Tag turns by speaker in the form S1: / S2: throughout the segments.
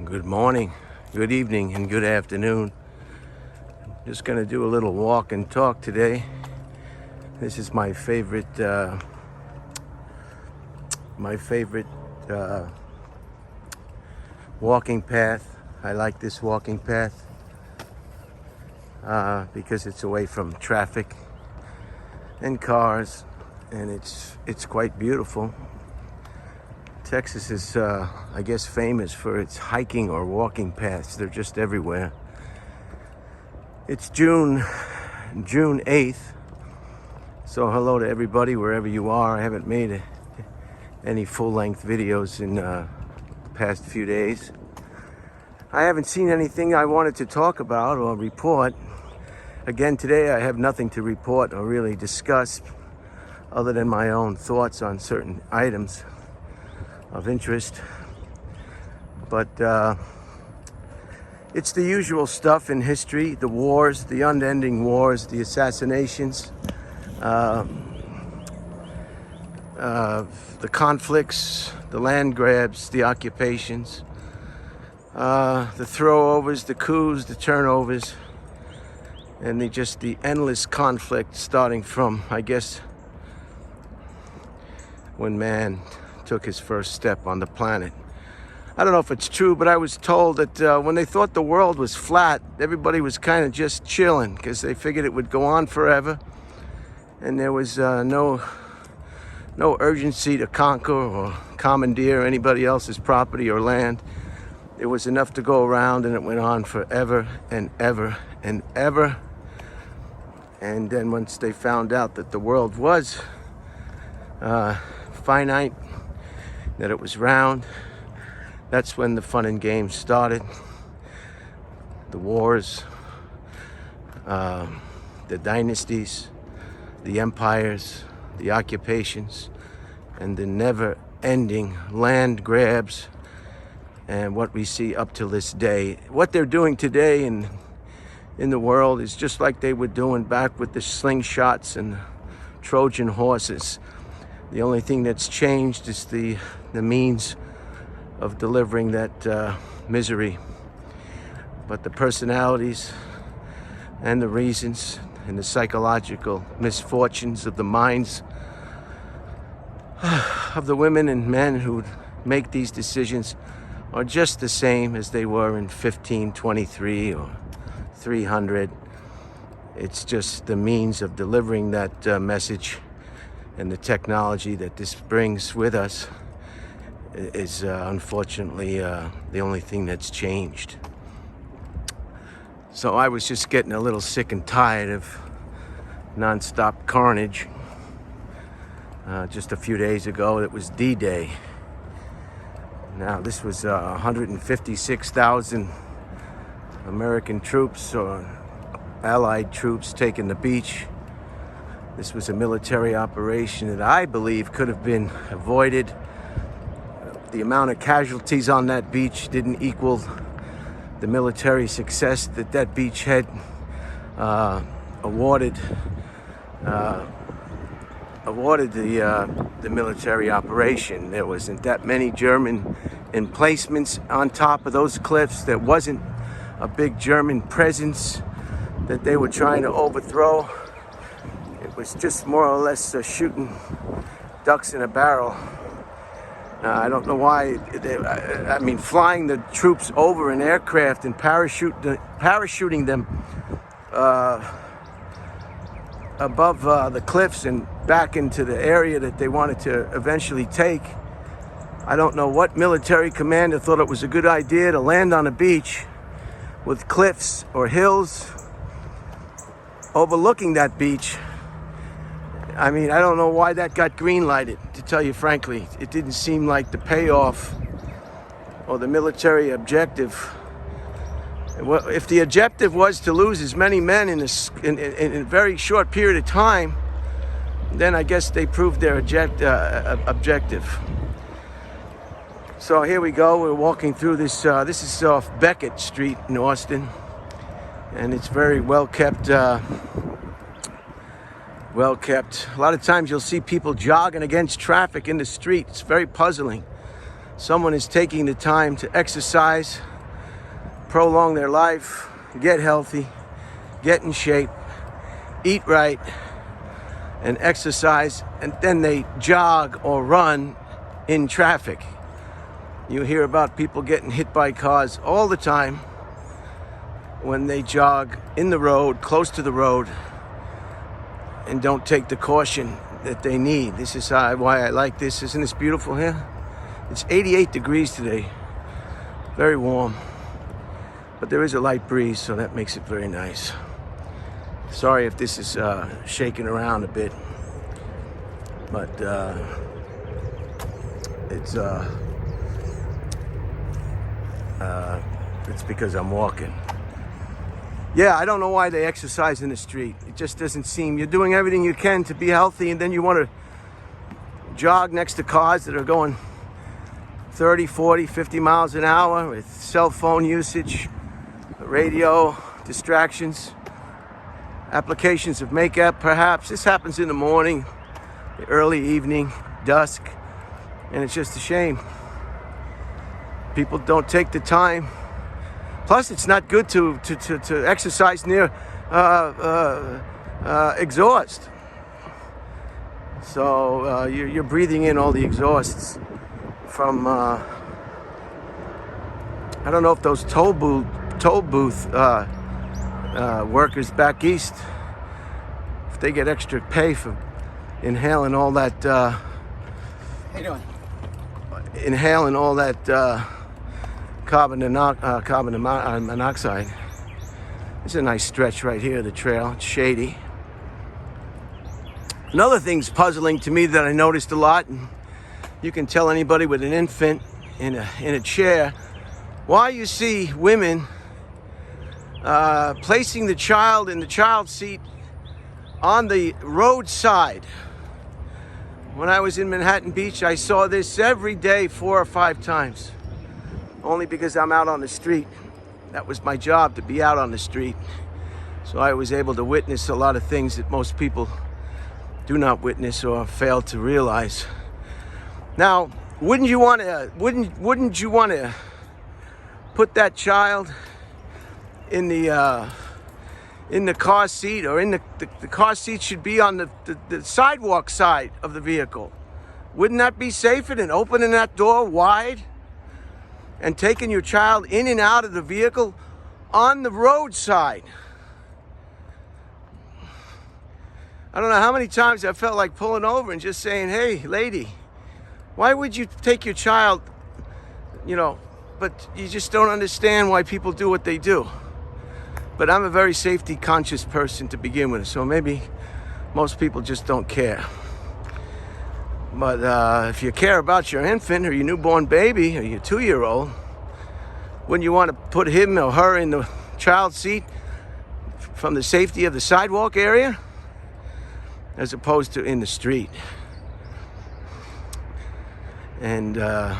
S1: Good morning, good evening, and good afternoon. Just going to do a little walk and talk today. This is my favorite walking path. I like this walking path because it's away from traffic and cars, and it's quite beautiful. Texas is, I guess, famous for its hiking or walking paths. They're just everywhere. It's June 8th. So hello to everybody, wherever you are. I haven't made any full-length videos in the past few days. I haven't seen anything I wanted to talk about or report. Again, today I have nothing to report or really discuss other than my own thoughts on certain items of interest. But it's the usual stuff in history: the wars, the unending wars, the assassinations, the conflicts, the land grabs, the occupations, the throwovers, the coups, the turnovers, and the endless conflict starting from, I guess, when man took his first step on the planet. I don't know if it's true, but I was told that when they thought the world was flat, everybody was kind of just chilling because they figured it would go on forever, and there was no urgency to conquer or commandeer anybody else's property or land. There was enough to go around, and it went on forever and ever and ever. And then once they found out that the world was finite, that it was round, that's when the fun and games started. The wars, the dynasties, the empires, the occupations, and the never-ending land grabs, and what we see up to this day. What they're doing today in the world is just like they were doing back with the slingshots and Trojan horses. The only thing that's changed is the means of delivering that misery. But the personalities and the reasons and the psychological misfortunes of the minds of the women and men who make these decisions are just the same as they were in 1523 or 300. It's just the means of delivering that message, and the technology that this brings with us is unfortunately the only thing that's changed. So I was just getting a little sick and tired of non-stop carnage. Just a few days ago, it was D-Day. Now this was 156,000 American troops or Allied troops taking the beach. This was a military operation that I believe could have been avoided. The amount of casualties on that beach didn't equal the military success that that beach had awarded the military operation. There wasn't that many German emplacements on top of those cliffs. There wasn't a big German presence that they were trying to overthrow. It was just more or less shooting ducks in a barrel. I don't know why. Flying the troops over an aircraft and parachuting them above the cliffs and back into the area that they wanted to eventually take. I don't know what military commander thought it was a good idea to land on a beach with cliffs or hills overlooking that beach. I don't know why that got green lighted, to tell you frankly. It didn't seem like the payoff or the military objective. Well, if the objective was to lose as many men in a very short period of time, then I guess they proved their objective. So here we go. We're walking through this. This is off Beckett Street in Austin, and it's very well kept. A lot of times you'll see people jogging against traffic in the street. It's very puzzling. Someone is taking the time to exercise prolong their life, get healthy, get in shape, eat right, and exercise, and then they jog or run in traffic. You hear about people getting hit by cars all the time when they jog in the road, close to the road, and don't take the caution that they need. This is why I like this. Isn't this beautiful here? It's 88 degrees today, very warm, but there is a light breeze, so that makes it very nice. Sorry if this is shaking around a bit, but it's because I'm walking. Yeah, I don't know why they exercise in the street. It just doesn't seem. You're doing everything you can to be healthy, and then you want to jog next to cars that are going 30, 40, 50 miles an hour with cell phone usage, radio, distractions, applications of makeup, perhaps. This happens in the morning, the early evening, dusk, and it's just a shame. People don't take the time. Plus, it's not good to exercise near exhaust. So you're breathing in all the exhausts from, I don't know if those toll booth workers back east, if they get extra pay for inhaling all that, how you doing? Inhaling all that carbon monoxide. It's a nice stretch right here, the trail. It's shady. Another thing's puzzling to me that I noticed a lot, and you can tell anybody with an infant in a chair, why you see women placing the child in the child seat on the roadside. When I was in Manhattan Beach, I saw this every day 4 or 5 times. Only because I'm out on the street. That was my job, to be out on the street. So I was able to witness a lot of things that most people do not witness or fail to realize. Now, wouldn't you want to put that child in the car seat, or in the car seat should be on the sidewalk side of the vehicle? Wouldn't that be safer than opening that door wide and taking your child in and out of the vehicle on the roadside? I don't know how many times I felt like pulling over and just saying, hey, lady, why would you take your child, but you just don't understand why people do what they do. But I'm a very safety conscious person to begin with, so maybe most people just don't care. But if you care about your infant or your newborn baby or your 2-year-old, wouldn't you want to put him or her in the child seat from the safety of the sidewalk area as opposed to in the street? And I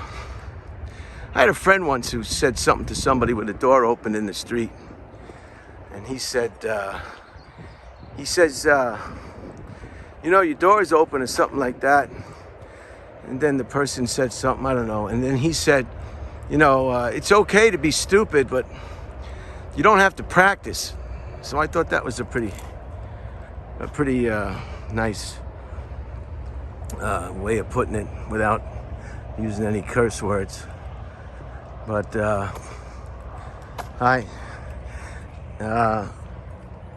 S1: had a friend once who said something to somebody with the door open in the street. And he says, your door is open or something like that. And then the person said something, I don't know. And then he said, it's okay to be stupid, but you don't have to practice. So I thought that was a pretty nice way of putting it without using any curse words. But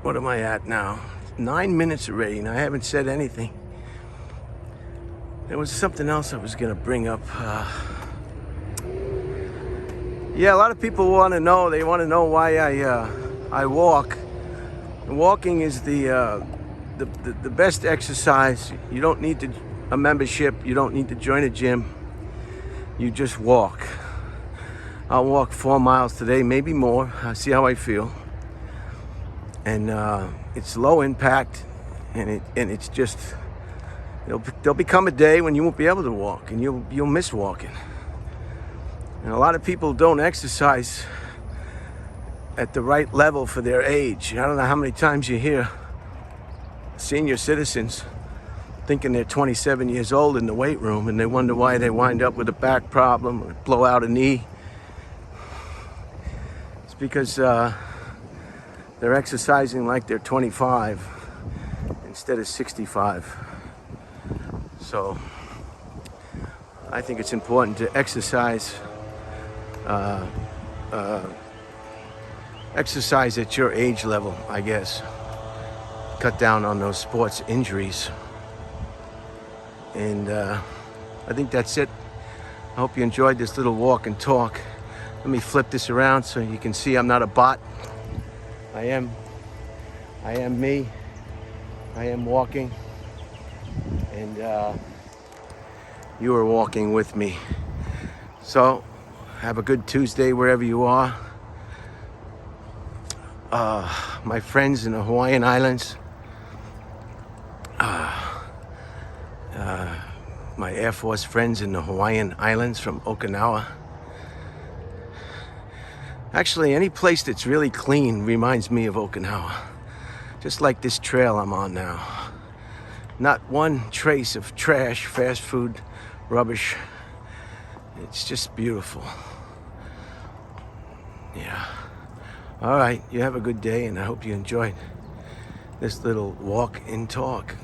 S1: what am I at now? 9 minutes already, and I haven't said anything. There was something else I was going to bring up. Yeah, a lot of people want to know. They want to know why I walk. And walking is the best exercise. You don't need a membership. You don't need to join a gym. You just walk. I'll walk 4 miles today, maybe more. I'll see how I feel. And it's low impact, and it's just there'll become a day when you won't be able to walk, and you'll miss walking. And a lot of people don't exercise at the right level for their age. I don't know how many times you hear senior citizens thinking they're 27 years old in the weight room, and they wonder why they wind up with a back problem or blow out a knee. It's because they're exercising like they're 25 instead of 65. So I think it's important to exercise at your age level, I guess. Cut down on those sports injuries. And I think that's it. I hope you enjoyed this little walk and talk. Let me flip this around so you can see I'm not a bot. I am me. I am walking. And you are walking with me. So have a good Tuesday wherever you are. My friends in the Hawaiian Islands, my Air Force friends in the Hawaiian Islands from Okinawa. Actually, any place that's really clean reminds me of Okinawa. Just like this trail I'm on now. Not one trace of trash, fast food, rubbish. It's just beautiful. Yeah. All right, you have a good day, and I hope you enjoyed this little walk and talk.